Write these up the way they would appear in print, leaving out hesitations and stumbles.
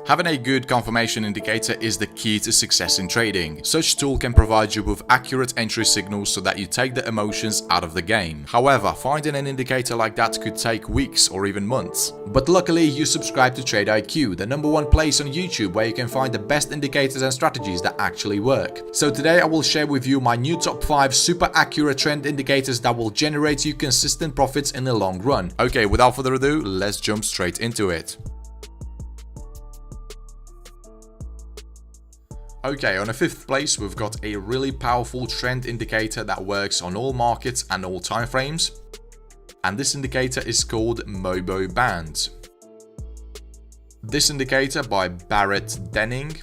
Having a good confirmation indicator is the key to success in trading. Such tool can provide you with accurate entry signals so that you take the emotions out of the game. However, finding an indicator like that could take weeks or even months. But luckily, you subscribe to TradeIQ, the #1 place on YouTube where you can find the best indicators and strategies that actually work. So today I will share with you my new top 5 super accurate trend indicators that will generate you consistent profits in the long run. Okay, without further ado, let's jump straight into it. Okay, on a 5th place, we've got a really powerful trend indicator that works on all markets and all time frames. And this indicator is called MOBO Bands. This indicator by Barrett Denning.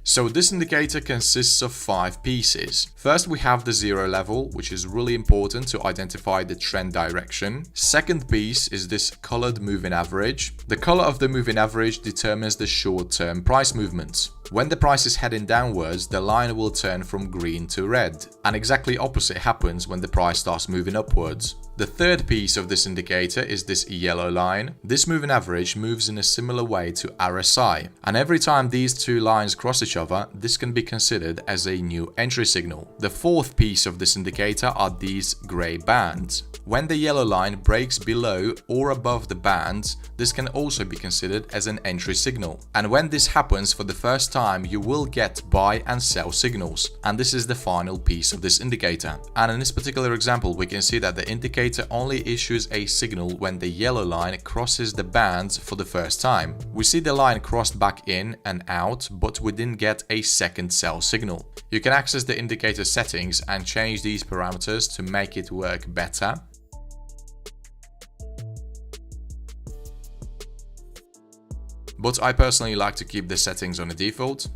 So this indicator consists of 5 pieces. First, we have the 0 level, which is really important to identify the trend direction. Second piece is this colored moving average. The color of the moving average determines the short-term price movements. When the price is heading downwards, the line will turn from green to red. And exactly opposite happens when the price starts moving upwards. The third piece of this indicator is this yellow line. This moving average moves in a similar way to RSI. And every time these two lines cross each other, this can be considered as a new entry signal. The fourth piece of this indicator are these gray bands. When the yellow line breaks below or above the bands, this can also be considered as an entry signal. And when this happens for the first time, you will get buy and sell signals. And this is the final piece of this indicator. And in this particular example, we can see that the indicator only issues a signal when the yellow line crosses the bands for the first time. We see the line crossed back in and out, but we didn't get a second sell signal. You can access the indicator settings and change these parameters to make it work better. But I personally like to keep the settings on the default.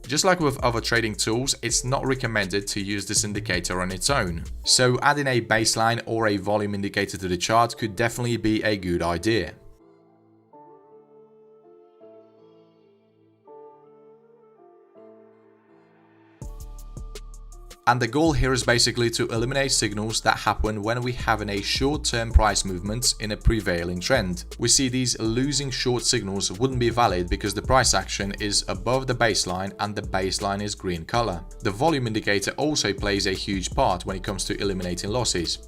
Just like with other trading tools, it's not recommended to use this indicator on its own. So adding a baseline or a volume indicator to the chart could definitely be a good idea. And the goal here is basically to eliminate signals that happen when we have a short-term price movement in a prevailing trend. We see these losing short signals wouldn't be valid because the price action is above the baseline and the baseline is green color. The volume indicator also plays a huge part when it comes to eliminating losses.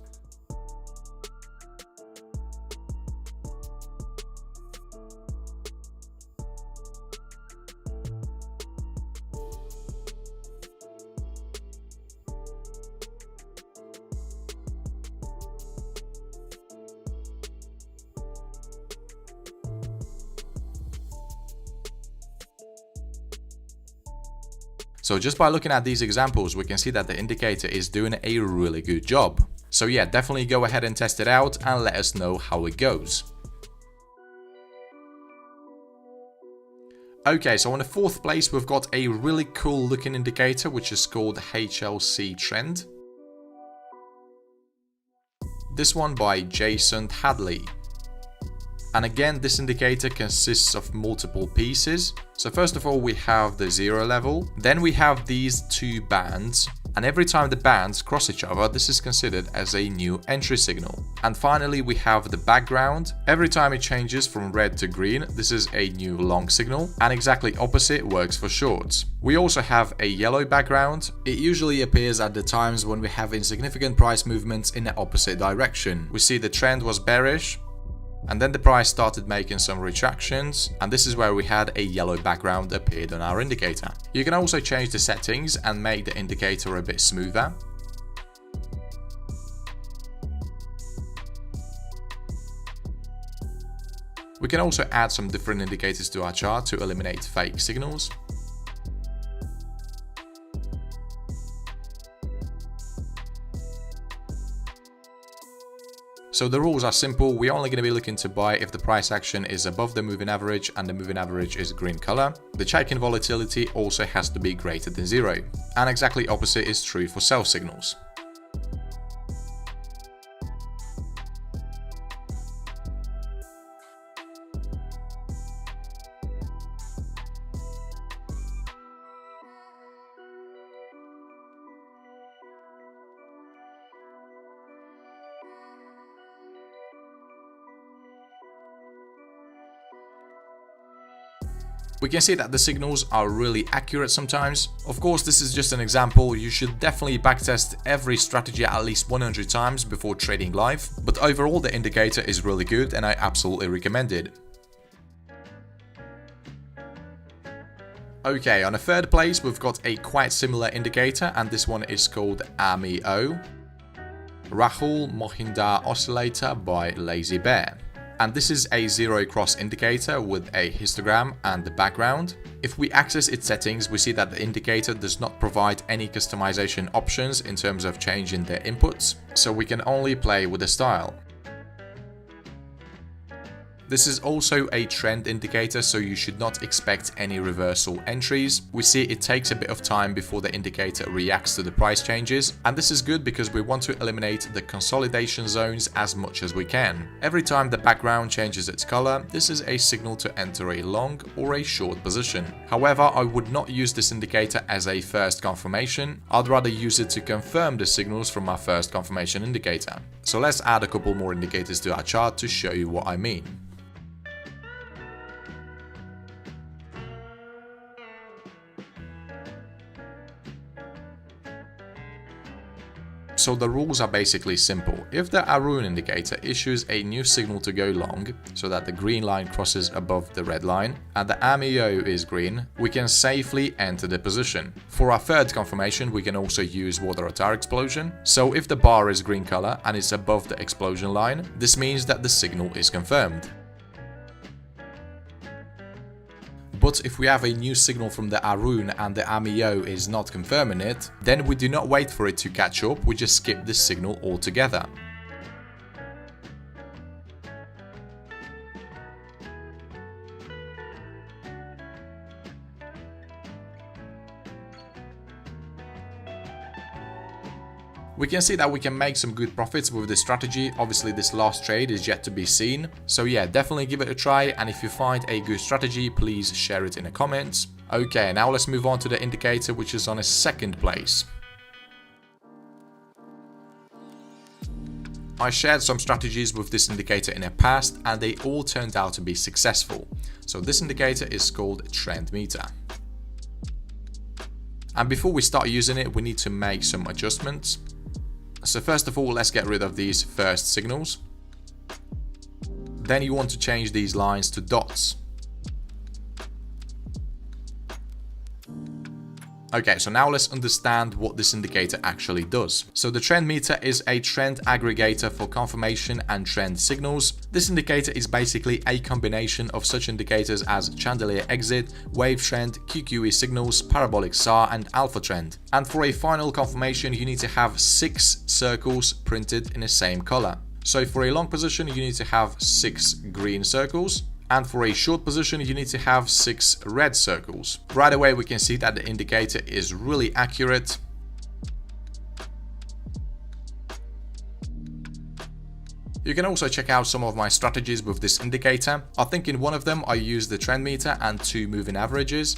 So just by looking at these examples, we can see that the indicator is doing a really good job. So yeah, definitely go ahead and test it out and let us know how it goes. Okay, so on the 4th place, we've got a really cool looking indicator, which is called HLC Trend. This one by Jason Hadley. And again, this indicator consists of multiple pieces. So first of all, we have the 0 level. Then we have these 2 bands. And every time the bands cross each other, this is considered as a new entry signal. And finally, we have the background. Every time it changes from red to green, this is a new long signal. And exactly opposite works for shorts. We also have a yellow background. It usually appears at the times when we have insignificant price movements in the opposite direction. We see the trend was bearish. And then the price started making some retractions, and this is where we had a yellow background appeared on our indicator. You can also change the settings and make the indicator a bit smoother. We can also add some different indicators to our chart to eliminate fake signals. So the rules are simple. We're only going to be looking to buy if the price action is above the moving average and the moving average is green color. The check-in volatility also has to be greater than 0. And exactly opposite is true for sell signals. We can see that the signals are really accurate sometimes. Of course, this is just an example. You should definitely backtest every strategy at least 100 times before trading live, but overall the indicator is really good and I absolutely recommend it. Okay, on a third place we've got a quite similar indicator, and this one is called AMI-O, Rahul Mohinder Oscillator by Lazy Bear. And this is a zero cross indicator with a histogram and the background. If we access its settings, we see that the indicator does not provide any customization options in terms of changing the inputs, so we can only play with the style. This is also a trend indicator, so you should not expect any reversal entries. We see it takes a bit of time before the indicator reacts to the price changes, and this is good because we want to eliminate the consolidation zones as much as we can. Every time the background changes its color, this is a signal to enter a long or a short position. However, I would not use this indicator as a first confirmation. I'd rather use it to confirm the signals from our first confirmation indicator. So let's add a couple more indicators to our chart to show you what I mean. So the rules are basically simple. If the Arun indicator issues a new signal to go long, so that the green line crosses above the red line, and the AMI-O is green, we can safely enter the position. For our third confirmation, we can also use Water explosion. So if the bar is green color and it's above the explosion line, this means that the signal is confirmed. But if we have a new signal from the Arun and the AMI-O is not confirming it, then we do not wait for it to catch up, we just skip this signal altogether. We can see that we can make some good profits with this strategy. Obviously this last trade is yet to be seen. So yeah, definitely give it a try, and if you find a good strategy, please share it in the comments. Okay, now let's move on to the indicator, which is on a second place. I shared some strategies with this indicator in the past and they all turned out to be successful. So this indicator is called Trend Meter. And before we start using it, we need to make some adjustments. So first of all, let's get rid of these first signals. Then you want to change these lines to dots. Okay, so now let's understand what this indicator actually does. So the trend meter is a trend aggregator for confirmation and trend signals. This indicator is basically a combination of such indicators as chandelier exit, wave trend, QQE signals, parabolic SAR and alpha trend. And for a final confirmation, you need to have 6 circles printed in the same color. So for a long position, you need to have 6 green circles. And for a short position, you need to have 6 red circles. Right away, we can see that the indicator is really accurate. You can also check out some of my strategies with this indicator. I think in one of them I used the trend meter and 2 moving averages.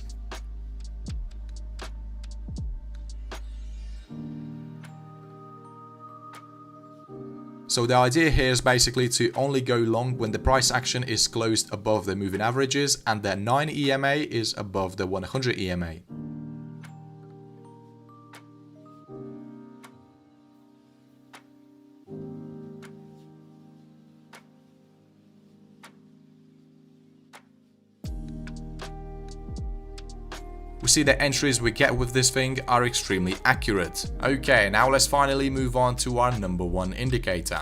So the idea here is basically to only go long when the price action is closed above the moving averages and the 9 EMA is above the 100 EMA. We see the entries we get with this thing are extremely accurate. Okay, now let's finally move on to our number 1 indicator.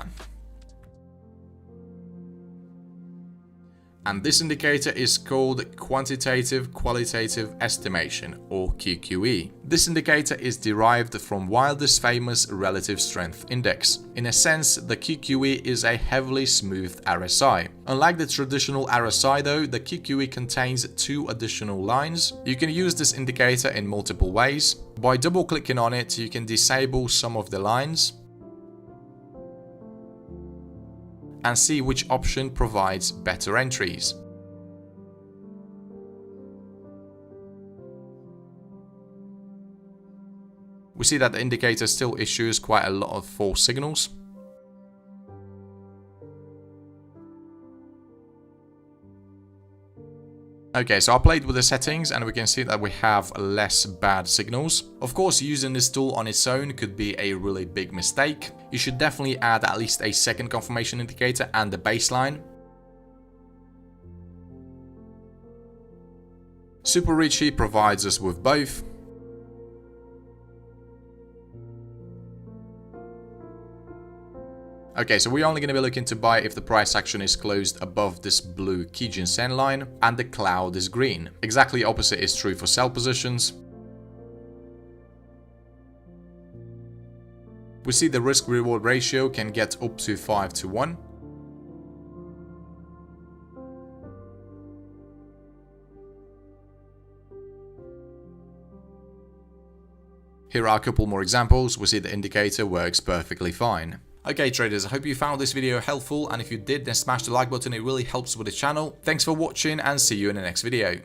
And this indicator is called Quantitative Qualitative Estimation, or QQE. This indicator is derived from Wilder's famous Relative Strength Index. In a sense, the QQE is a heavily smoothed RSI. Unlike the traditional RSI though, the QQE contains 2 additional lines. You can use this indicator in multiple ways. By double clicking on it, you can disable some of the lines and see which option provides better entries. We see that the indicator still issues quite a lot of false signals. Okay, so I played with the settings and we can see that we have less bad signals. Of course, using this tool on its own could be a really big mistake. You should definitely add at least a second confirmation indicator and the baseline. Super Ritchie provides us with both. Okay, so we're only going to be looking to buy if the price action is closed above this blue Kijun Sen line and the cloud is green. Exactly opposite is true for sell positions. We see the risk-reward ratio can get up to 5:1. Here are a couple more examples. We see the indicator works perfectly fine. Okay traders, I hope you found this video helpful, and if you did, then smash the like button, it really helps with the channel. Thanks for watching and see you in the next video.